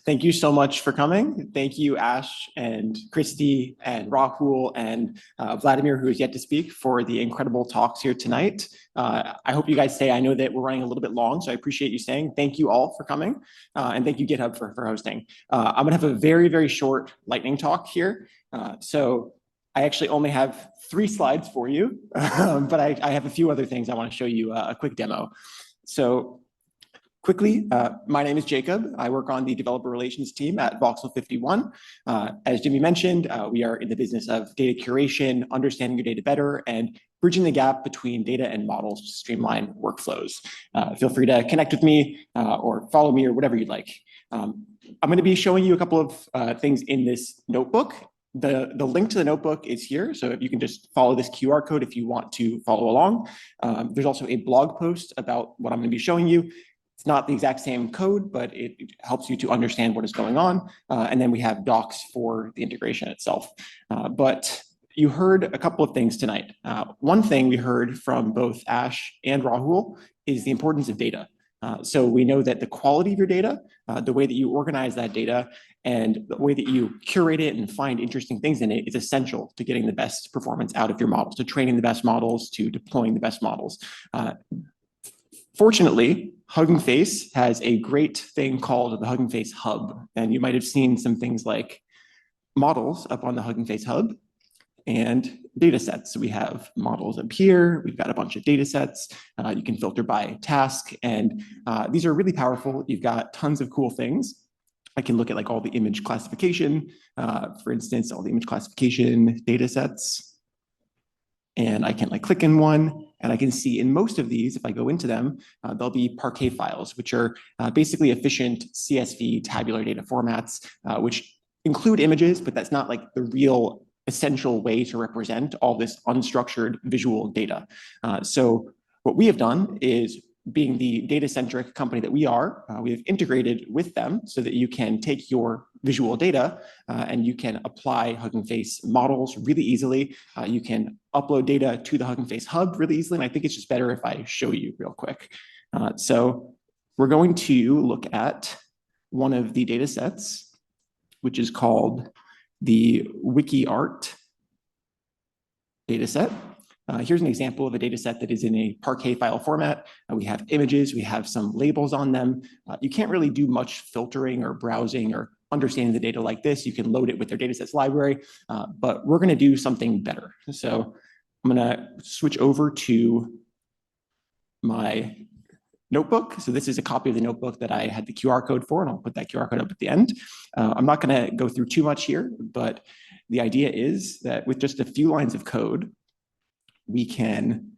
Thank you so much for coming. Thank you, Ash and Christy and Rahul and Vladimir, who is yet to speak, for the incredible talks here tonight. I hope you guys stay. I know that we're running a little bit long, so I appreciate you staying. Thank you all for coming, and thank you, GitHub, for hosting. I'm going to have a very, very short lightning talk here. So I actually only have 3 slides for you, but I have a few other things I want to show you a quick demo. So quickly, my name is Jacob. I work on the developer relations team at Voxel 51. As Jimmy mentioned, we are in the business of data curation, understanding your data better, and bridging the gap between data and models to streamline workflows. Feel free to connect with me or follow me or whatever you'd like. I'm going to be showing you a couple of things in this notebook. The link to the notebook is here, so if you can just follow this QR code if you want to follow along. There's also a blog post about what I'm going to be showing you. It's not the exact same code, but it helps you to understand what is going on. And then we have docs for the integration itself. But you heard a couple of things tonight. One thing we heard from both Ash and Rahul is the importance of data. So we know that the quality of your data, the way that you organize that data, and the way that you curate it and find interesting things in it is essential to getting the best performance out of your models, to training the best models, to deploying the best models. Fortunately, Hugging Face has a great thing called the Hugging Face Hub. And you might have seen some things like models up on the Hugging Face Hub and data sets. So we have models up here. We've got a bunch of data sets. You can filter by task. And these are really powerful. You've got tons of cool things. I can look at like all the image classification, for instance, all the image classification data sets. And I can like click in one, and I can see in most of these, if I go into them, there'll be Parquet files, which are basically efficient CSV tabular data formats, which include images, but that's not like the real essential way to represent all this unstructured visual data. So what we have done is, being the data-centric company that we are, we have integrated with them so that you can take your visual data and you can apply Hugging Face models really easily. You can upload data to the Hugging Face Hub really easily, and I think it's just better if I show you real quick. So we're going to look at one of the data sets, which is called the WikiArt data set. Here's an example of a data set that is in a Parquet file format. We have images, we have some labels on them. You can't really do much filtering or browsing or understanding the data like this. You can load it with their datasets library, but we're going to do something better. So I'm going to switch over to my notebook. So this is a copy of the notebook that I had the QR code for, and I'll put that QR code up at the end. I'm not going to go through too much here, but the idea is that with just a few lines of code, we can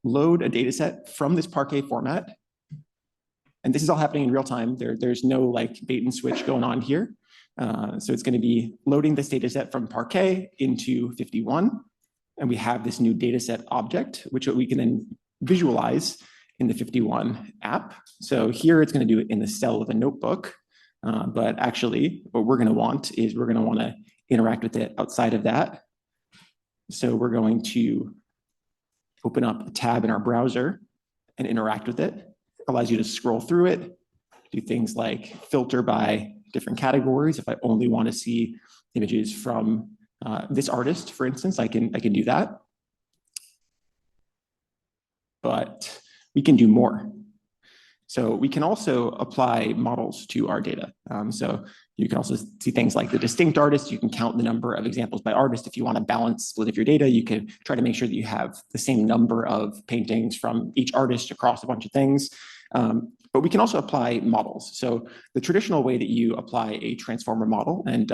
load a data set from this Parquet format. And this is all happening in real time. There's no like bait and switch going on here. So it's going to be loading this data set from Parquet into 51. And we have this new data set object, which we can then visualize in the 51 app. So here it's going to do it in the cell of a notebook. But actually, what we're going to want is we're going to want to interact with it outside of that. So we're going to open up a tab in our browser and interact with it. It allows you to scroll through it, do things like filter by different categories. If I only want to see images from this artist, for instance, I can do that. But we can do more. So we can also apply models to our data. So you can also see things like the distinct artist. You can count the number of examples by artist. If you want a balanced split of your data, you can try to make sure that you have the same number of paintings from each artist across a bunch of things. But we can also apply models. So the traditional way that you apply a transformer model, and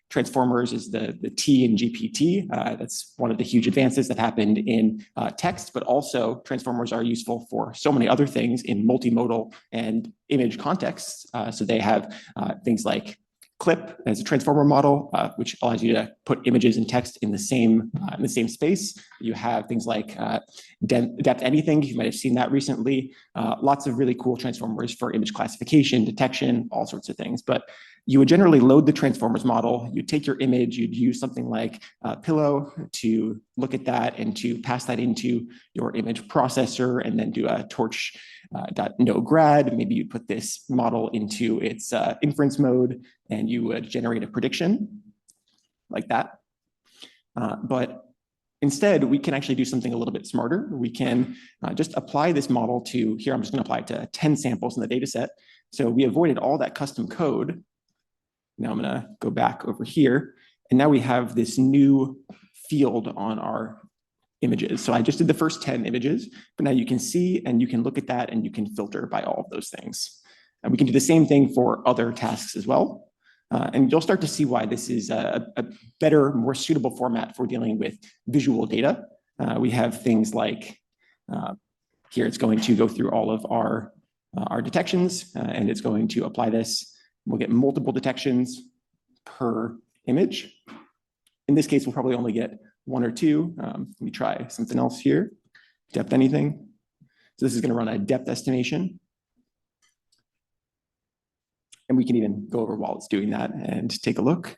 transformers is the T in GPT. That's one of the huge advances that happened in text, but also transformers are useful for so many other things in multimodal and image contexts. So they have things like clip as a transformer model, which allows you to put images and text in the same space. You have things like depth anything. You might have seen that recently. Lots of really cool transformers for image classification, detection, all sorts of things. But you would generally load the transformers model. You'd take your image, you'd use something like Pillow to look at that and to pass that into your image processor and then do a torch.noGrad. Maybe you'd put this model into its inference mode and you would generate a prediction like that. But instead, we can actually do something a little bit smarter. We can just apply this model to, here I'm just going to apply it to 10 samples in the data set. So we avoided all that custom code. Now I'm going to go back over here. And now we have this new field on our images. So I just did the first 10 images, but now you can see and you can look at that and you can filter by all of those things. And we can do the same thing for other tasks as well. And you'll start to see why this is a better, more suitable format for dealing with visual data. We have things like, here it's going to go through all of our detections, and it's going to apply this. We'll get multiple detections per image. In this case, we'll probably only get one or two. Let me try something else here. Depth anything. So this is going to run a depth estimation. And we can even go over while it's doing that and take a look.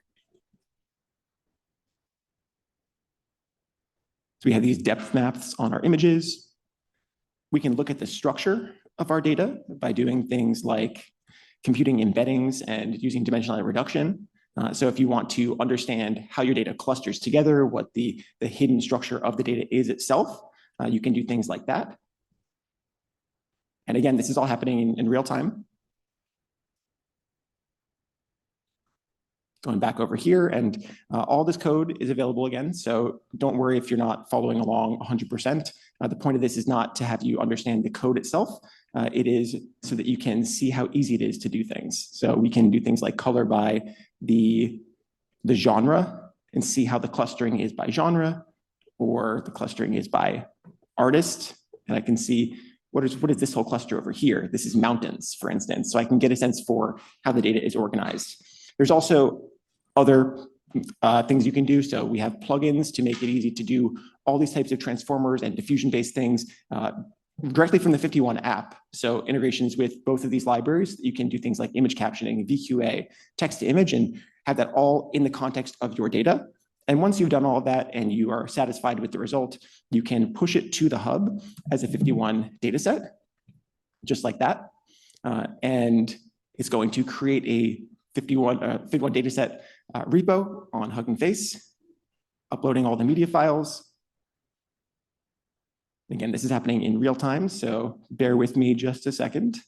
So we have these depth maps on our images. We can look at the structure of our data by doing things like computing embeddings and using dimensional reduction. So if you want to understand how your data clusters together, what the hidden structure of the data is itself, you can do things like that. And again, this is all happening in real time. Going back over here, and all this code is available again. So don't worry if you're not following along 100%. The point of this is not to have you understand the code itself. It is so that you can see how easy it is to do things. So we can do things like color by the genre and see how the clustering is by genre, or the clustering is by artist. And I can see what is this whole cluster over here? This is mountains, for instance. So I can get a sense for how the data is organized. There's also other things you can do. So we have plugins to make it easy to do all these types of transformers and diffusion-based things directly from the FiftyOne app. So integrations with both of these libraries, you can do things like image captioning, VQA, text to image, and have that all in the context of your data. And once you've done all of that and you are satisfied with the result, you can push it to the hub as a FiftyOne data set, just like that. And it's going to create a FiftyOne dataset repo on Hugging Face, uploading all the media files. Again, this is happening in real time, so bear with me just a second.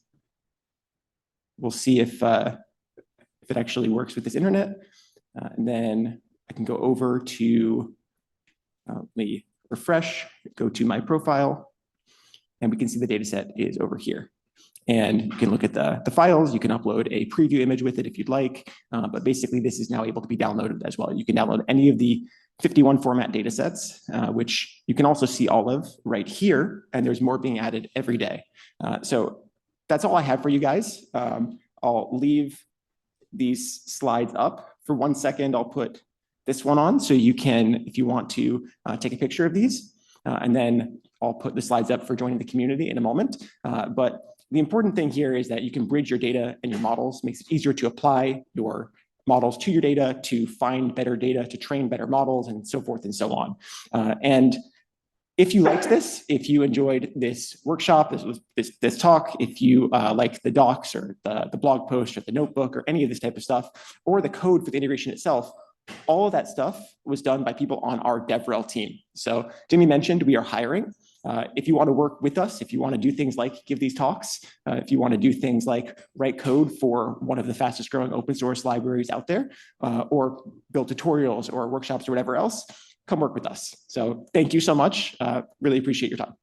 We'll see if it actually works with this internet. And then I can go over to, let me refresh, go to my profile, and we can see the dataset is over here. And you can look at the files. You can upload a preview image with it if you'd like. But basically, this is now able to be downloaded as well. You can download any of the FiftyOne format data sets, which you can also see all of right here. And there's more being added every day. So that's all I have for you guys. I'll leave these slides up for 1 second. I'll put this one on so you can, if you want to, take a picture of these. And then I'll put the slides up for joining the community in a moment. But the important thing here is that you can bridge your data and your models. Makes it easier to apply your models to your data, to find better data, to train better models, and so forth and so on. And if you liked this, if you enjoyed this workshop, this talk, if you like the docs or the blog post or the notebook or any of this type of stuff, or the code for the integration itself, all of that stuff was done by people on our DevRel team. So Jimmy mentioned we are hiring. If you want to work with us, if you want to do things like give these talks, if you want to do things like write code for one of the fastest growing open source libraries out there, or build tutorials or workshops or whatever else, come work with us. So thank you so much. Really appreciate your time.